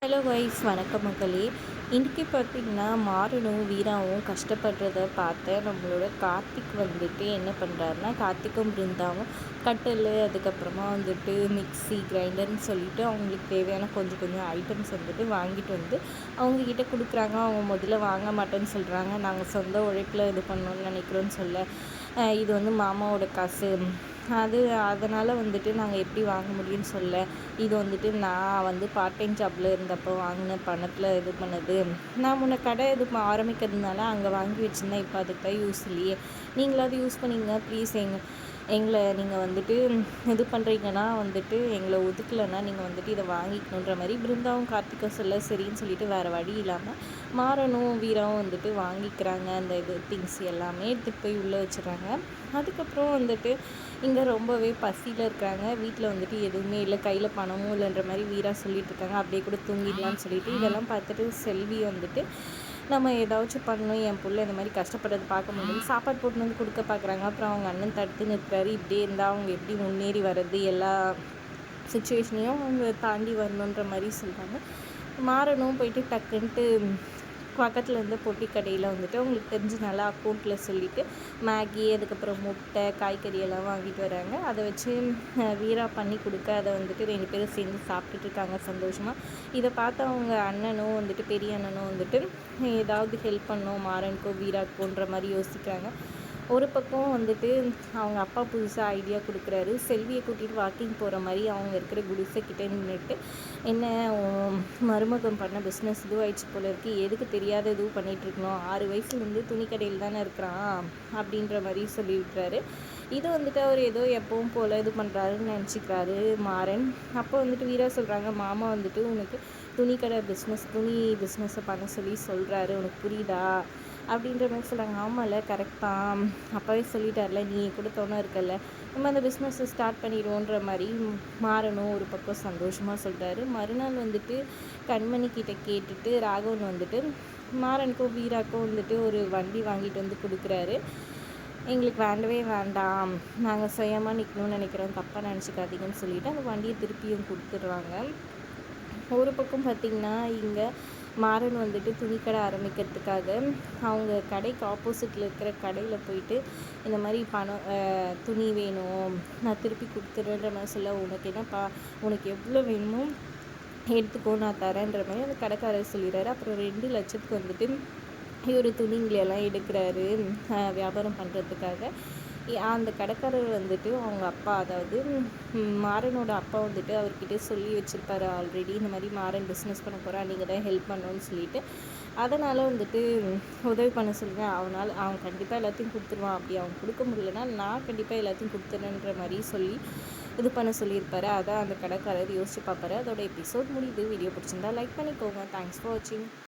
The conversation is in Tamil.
ஹலோ வைஸ் வணக்கம் மக்களே. இன்றைக்கி பார்த்திங்கன்னா மாறனும் வீராவும் கஷ்டப்படுறத பார்த்து நம்மளோட கார்த்திக் வந்துட்டு என்ன பண்ணுறாருனா, கார்த்திக்கும் பிருந்தாவும் கட்டில் அதுக்கப்புறமா வந்துட்டு மிக்ஸி கிரைண்டர்னு சொல்லிட்டு அவங்களுக்கு தேவையான கொஞ்சம் கொஞ்சம் ஐட்டம்ஸ் வந்துட்டு வாங்கிட்டு வந்து அவங்கக்கிட்ட கொடுக்குறாங்க. அவங்க முதல்ல வாங்க மாட்டேன்னு சொல்கிறாங்க. நாங்கள் சொந்த உழைப்பில் இது பண்ணணும்னு நினைக்கிறோன்னு சொல்ல, இது வந்து மாமாவோட காசு, அதனால் வந்துட்டு நாங்கள் எப்படி வாங்க முடியும்னு சொல்ல, இது வந்துட்டு நான் வந்து பார்ட் டைம் ஜாப்பில் இருந்தப்போ வாங்கின பணத்தில் இது பண்ணது, நான் முன்ன கடை இது ஆரம்பிக்கிறதுனால அங்கே வாங்கி வச்சுருந்தேன், இப்போ அதுக்கு தான் யூஸ் இல்லையே, நீங்களாவது யூஸ் பண்ணிங்க ப்ளீஸ், எங்களை நீங்கள் வந்துட்டு இது பண்ணுறீங்கன்னா வந்துட்டு எங்களை ஒதுக்கலைன்னா நீங்கள் வந்துட்டு இதை வாங்கிக்கணுன்ற மாதிரி பிருந்தாவும் கார்த்திக்கும் சொல்ல, சரின்னு சொல்லிட்டு வேறு வழி இல்லாமல் மாறனும் வீராவும் வந்துட்டு வாங்கிக்கிறாங்க. அந்த இது திங்ஸ் எல்லாமே எடுத்துகிட்டு போய் உள்ளே வச்சுறாங்க. அதுக்கப்புறம் வந்துட்டு இங்கே ரொம்பவே பசியில் இருக்காங்க. வீட்டில் வந்துட்டு எதுவுமே இல்லை, கையில் பணமும் இல்லைன்ற மாதிரி வீரா சொல்லிட்டு இருக்காங்க. அப்படியே கூட தூங்கிடலான்னு சொல்லிட்டு இதெல்லாம் பார்த்துட்டு செல்வி வந்துட்டு நம்ம ஏதாச்சும் பண்ணணும், என் பிள்ளை இந்த மாதிரி கஷ்டப்படுறது பார்க்க முடியும், சாப்பாடு போட்டு வந்து கொடுக்க பார்க்குறாங்க. அப்புறம் அவங்க அண்ணன் தடுத்து நிற்கிறாரு. இப்படியே இருந்தால் அவங்க எப்படி முன்னேறி வர்றது, எல்லா சுச்சுவேஷனையும் அவங்க தாண்டி வரணுன்ற மாதிரி சொல்கிறாங்க. மாறனும் போயிட்டு டக்குன்ட்டு பக்கத்தில் இருந்த பொட்டி கடையில் வந்துட்டு அவங்களுக்கு தெரிஞ்சனால அக்கௌண்ட்டில் சொல்லிவிட்டு மேகி அதுக்கப்புறம் முட்டை காய்கறி எல்லாம் வாங்கிட்டு வராங்க. அதை வச்சு வீரா பண்ணி கொடுக்க அதை வந்துட்டு 2 பேரும் சேர்ந்து சாப்பிட்டுட்டு இருக்காங்க சந்தோஷமாக. இதை பார்த்து அவங்க அண்ணனும் வந்துட்டு பெரிய அண்ணனும் வந்துட்டு ஏதாவது ஹெல்ப் பண்ணணும் மாறனுக்கோ வீராக்கோன்ற மாதிரி யோசிக்கிறாங்க. ஒரு பக்கம் வந்துட்டு அவங்க அப்பா புதுசாக ஐடியா கொடுக்குறாரு. செல்வியை கூட்டிகிட்டு வாக்கிங் போகிற மாதிரி அவங்க இருக்கிற குடிசைக்கிட்டே நின்றுட்டு, என்ன மருமகன் பண்ண பிஸ்னஸ் இதுவாகிடுச்சு போல இருக்குது, எதுக்கு தெரியாத இதுவும் பண்ணிகிட்ருக்கணும், 6 வயசுலேருந்து துணி கடையில் தானே இருக்கிறான் அப்படின்ற மாதிரி சொல்லிவிட்றாரு. இது வந்துட்டு அவர் ஏதோ எப்பவும் போல் இது பண்ணுறாருன்னு நினச்சிக்கிறாரு மாறன். அப்போ வந்துட்டு வீரா சொல்கிறாங்க, மாமா வந்துட்டு உனக்கு துணி கடை துணி பிஸ்னஸை பண்ண சொல்லி சொல்கிறாரு, உனக்கு புரியுதா அப்படின்ற மாதிரி சொல்கிறாங்க. ஆமாம்ல, கரெக்ட் தான், அப்பாவே சொல்லிட்டார்ல, நீ கூட தோணை இருக்கல, நம்ம அந்த பிஸ்னஸை ஸ்டார்ட் பண்ணிடுவோன்ற மாதிரி மாறனும் ஒரு பக்கம் சந்தோஷமாக சொல்கிறாரு. மறுநாள் வந்துட்டு கண்மணிக்கிட்ட கேட்டுட்டு ராகவன் வந்துட்டு மாறனுக்கும் வீராக்கும் வந்துட்டு ஒரு வண்டி வாங்கிட்டு வந்து கொடுக்குறாரு. எங்களுக்கு வேண்டவே வேண்டாம், நாங்கள் சுயமாக நிற்கணும்னு நினைக்கிறோம், தப்பாக நினச்சிக்காதீங்கன்னு சொல்லிவிட்டு அந்த வண்டியை திருப்பியும் கொடுத்துட்றாங்க. ஒரு பக்கம் பார்த்திங்கன்னா இங்கே மாறன் வந்துட்டு துணிக்கடை ஆரம்பிக்கிறதுக்காக அவங்க கடைக்கு ஆப்போசிட்டில் இருக்கிற கடையில் போயிட்டு இந்த மாதிரி பணம் துணி வேணும், நான் திருப்பி கொடுத்துட்றேன்ற மாதிரி சொல்ல, உனக்கு என்னப்பா, உனக்கு எவ்வளோ வேணுமோ எடுத்துக்கோ, நான் தரேன்ற மாதிரி அந்த கடைக்காரர் சொல்லிடுறாரு. அப்புறம் 2 லட்சத்துக்கு வந்துட்டு ஒரு துணிங்களெல்லாம் எடுக்கிறாரு வியாபாரம் பண்ணுறதுக்காக. அந்த கடைக்காரர் வந்துட்டு அவங்க அப்பா, அதாவது மாறனோட அப்பா வந்துட்டு அவர்கிட்ட சொல்லி வச்சுருப்பாரு ஆல்ரெடி, இந்த மாதிரி மாறன் பிஸ்னஸ் பண்ண போகிறான், நீங்கள் தான் ஹெல்ப் பண்ணணும்னு சொல்லிட்டு, அதனால் வந்துட்டு உதவி பண்ண சொல்லுவேன், அவன் கண்டிப்பாக எல்லாத்தையும் கொடுத்துருவான், அப்படி அவன் கொடுக்க முடியலன்னா நான் கண்டிப்பாக எல்லாத்தையும் கொடுத்துறேன்ற மாதிரி சொல்லி இது பண்ண சொல்லியிருப்பாரு. அதான் அந்த கடைக்காரர் யோசிச்சு பார்ப்பாரு. அதோட எபிசோட் முடியுது. வீடியோ பிடிச்சிருந்தா லைக் பண்ணிக்கோங்க. தேங்க்ஸ் ஃபார் வாட்சிங்.